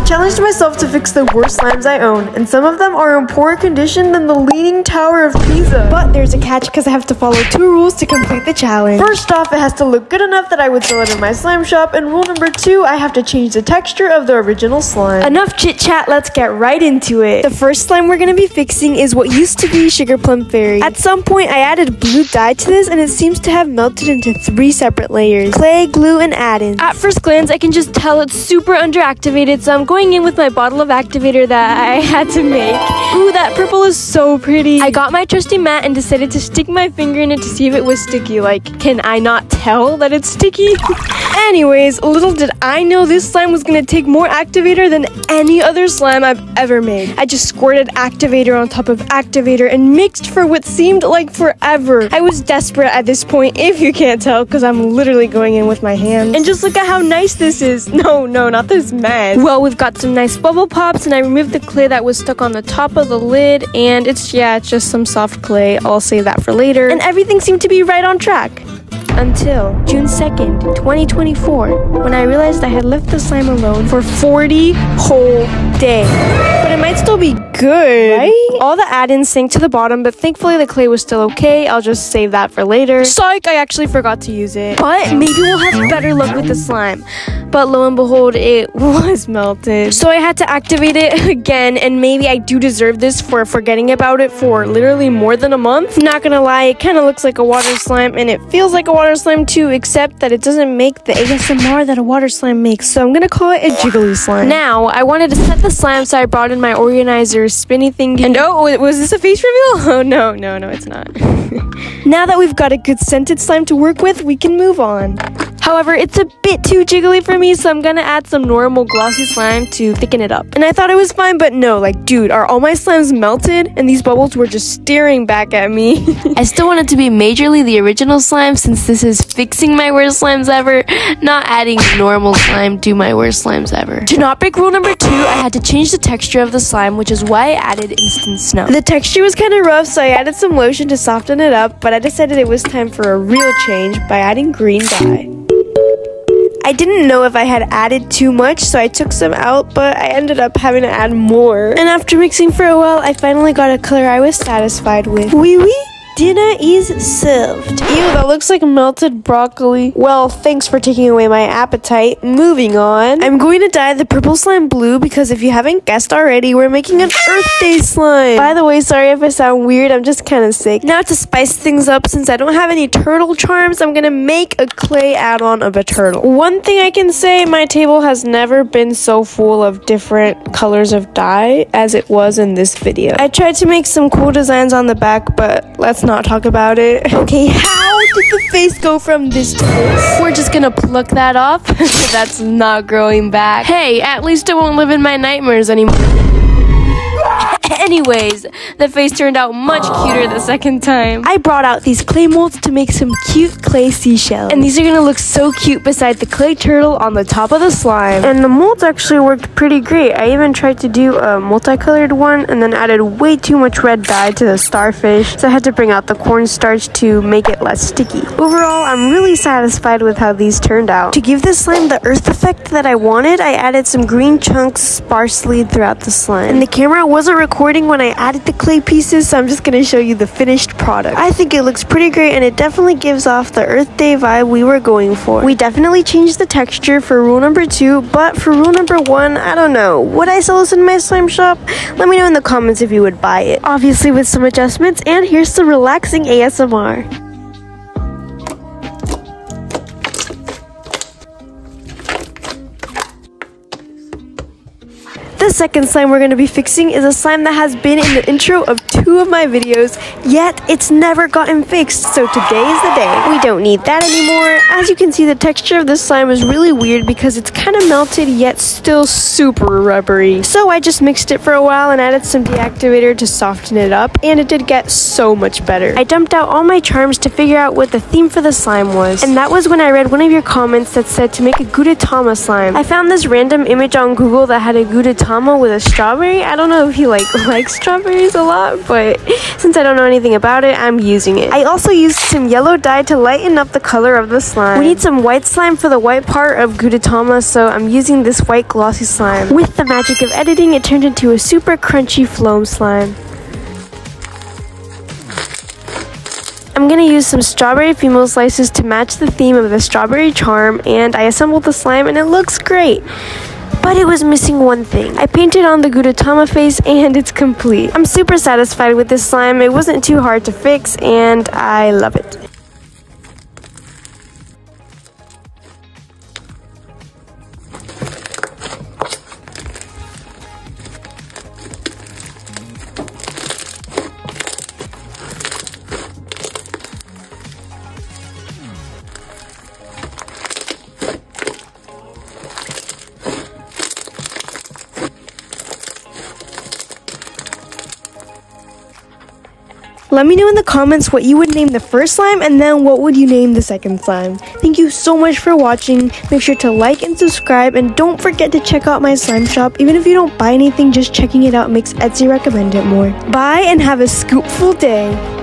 challenged myself to fix the worst slimes I own, and some of them are in poorer condition than the Leaning Tower of Pisa. But there's a catch because I have to follow 2 rules to complete the challenge. First off, it has to look good enough that I would sell it in my slime shop, and rule number 2, I have to change the texture of the original slime. Enough chit chat, let's get right into it. The first slime we're going to be fixing is what used to be Sugar Plum Fairy. At some point, I added blue dye to this, and it seems to have melted into 3 separate layers: clay, glue, and add-ins. At first glance, I can just tell it's super underactivated, so I'm going in with my bottle of activator that I had to make. Ooh, that purple is so pretty. I got my trusty mat and decided to stick my finger in it to see if it was sticky. Like, can I not tell that it's sticky? Anyways, little did I know this slime was gonna take more activator than any other slime I've ever made. I just squirted activator on top of activator and mixed for what seemed like forever. I was desperate at this point, if you can't tell, because I'm literally going in with my hands. And just look at how nice this is. No, not this mess. Well, we've got some nice bubble pops, and I removed the clay that was stuck on the top of the lid, and it's just some soft clay. I'll save that for later. And everything seemed to be right on track. Until June 2nd, 2024, when I realized I had left the slime alone for 40 whole days. But it might still be good, right? All the add-ins sank to the bottom, but thankfully the clay was still okay. I'll just save that for later. Psych, I actually forgot to use it. But maybe we'll have better luck with the slime. But lo and behold, it was melted. So I had to activate it again, and maybe I do deserve this for forgetting about it for literally more than a month. Not gonna lie, it kind of looks like a water slime, and it feels like a water slime too, except that it doesn't make the ASMR that a water slime makes, so I'm gonna call it a jiggly slime. Now, I wanted to set the slime, so I brought in my organizer spinny thingy. And oh, was this a face reveal? Oh, no, it's not. Now that we've got a good scented slime to work with, we can move on. However, it's a bit too jiggly for me, so I'm gonna add some normal glossy slime to thicken it up. And I thought it was fine, but no, like, dude, are all my slimes melted? And these bubbles were just staring back at me. I still want it to be majorly the original slime, since this is fixing my worst slimes ever, not adding normal slime to my worst slimes ever. To not break rule number 2, I had to change the texture of the slime, which is why I added instant snow. The texture was kind of rough, so I added some lotion to soften it up, but I decided it was time for a real change by adding green dye. I didn't know if I had added too much, so I took some out, but I ended up having to add more. And after mixing for a while, I finally got a color I was satisfied with. Oui. Dinner is served. Ew, that looks like melted broccoli. Well, thanks for taking away my appetite. Moving on. I'm going to dye the purple slime blue because if you haven't guessed already, we're making an Earth Day slime. By the way, sorry if I sound weird, I'm just kind of sick. Now to spice things up, since I don't have any turtle charms, I'm gonna make a clay add-on of a turtle. One thing I can say, my table has never been so full of different colors of dye as it was in this video. I tried to make some cool designs on the back, but let's not talk about it. Okay, how did the face go from this to this? We're just gonna pluck that off. That's not growing back. Hey, at least it won't live in my nightmares anymore. Anyways, the face turned out much cuter the second time. I brought out these clay molds to make some cute clay seashells. And these are gonna look so cute beside the clay turtle on the top of the slime. And the molds actually worked pretty great. I even tried to do a multicolored one and then added way too much red dye to the starfish. So I had to bring out the cornstarch to make it less sticky. Overall, I'm really satisfied with how these turned out. To give this slime the earth effect that I wanted, I added some green chunks sparsely throughout the slime. And the camera wasn't recording when I added the clay pieces, so I'm just gonna show you the finished product. I think it looks pretty great, and it definitely gives off the Earth Day vibe we were going for. We definitely changed the texture for rule number 2, but for rule number 1, I don't know. Would I sell this in my slime shop? Let me know in the comments if you would buy it. Obviously with some adjustments, and here's some relaxing ASMR. The second slime we're going to be fixing is a slime that has been in the intro of 2 of my videos, yet it's never gotten fixed, so today is the day. We don't need that anymore. As you can see, the texture of this slime is really weird because it's kind of melted yet still super rubbery. So I just mixed it for a while and added some deactivator to soften it up, and it did get so much better. I dumped out all my charms to figure out what the theme for the slime was, and that was when I read one of your comments that said to make a Gudetama slime. I found this random image on Google that had a Gudetama Gudetama with a strawberry. I don't know if he likes strawberries a lot, but since I don't know anything about it, I'm using it. I also used some yellow dye to lighten up the color of the slime. We need some white slime for the white part of Gudetama, so I'm using this white glossy slime. With the magic of editing, it turned into a super crunchy foam slime. I'm going to use some strawberry female slices to match the theme of the strawberry charm, and I assembled the slime and it looks great. But it was missing one thing. I painted on the Gudetama face and it's complete. I'm super satisfied with this slime. It wasn't too hard to fix and I love it. Let me know in the comments what you would name the first slime and then what would you name the second slime. Thank you so much for watching. Make sure to like and subscribe and don't forget to check out my slime shop. Even if you don't buy anything, just checking it out makes Etsy recommend it more. Bye and have a scoopful day.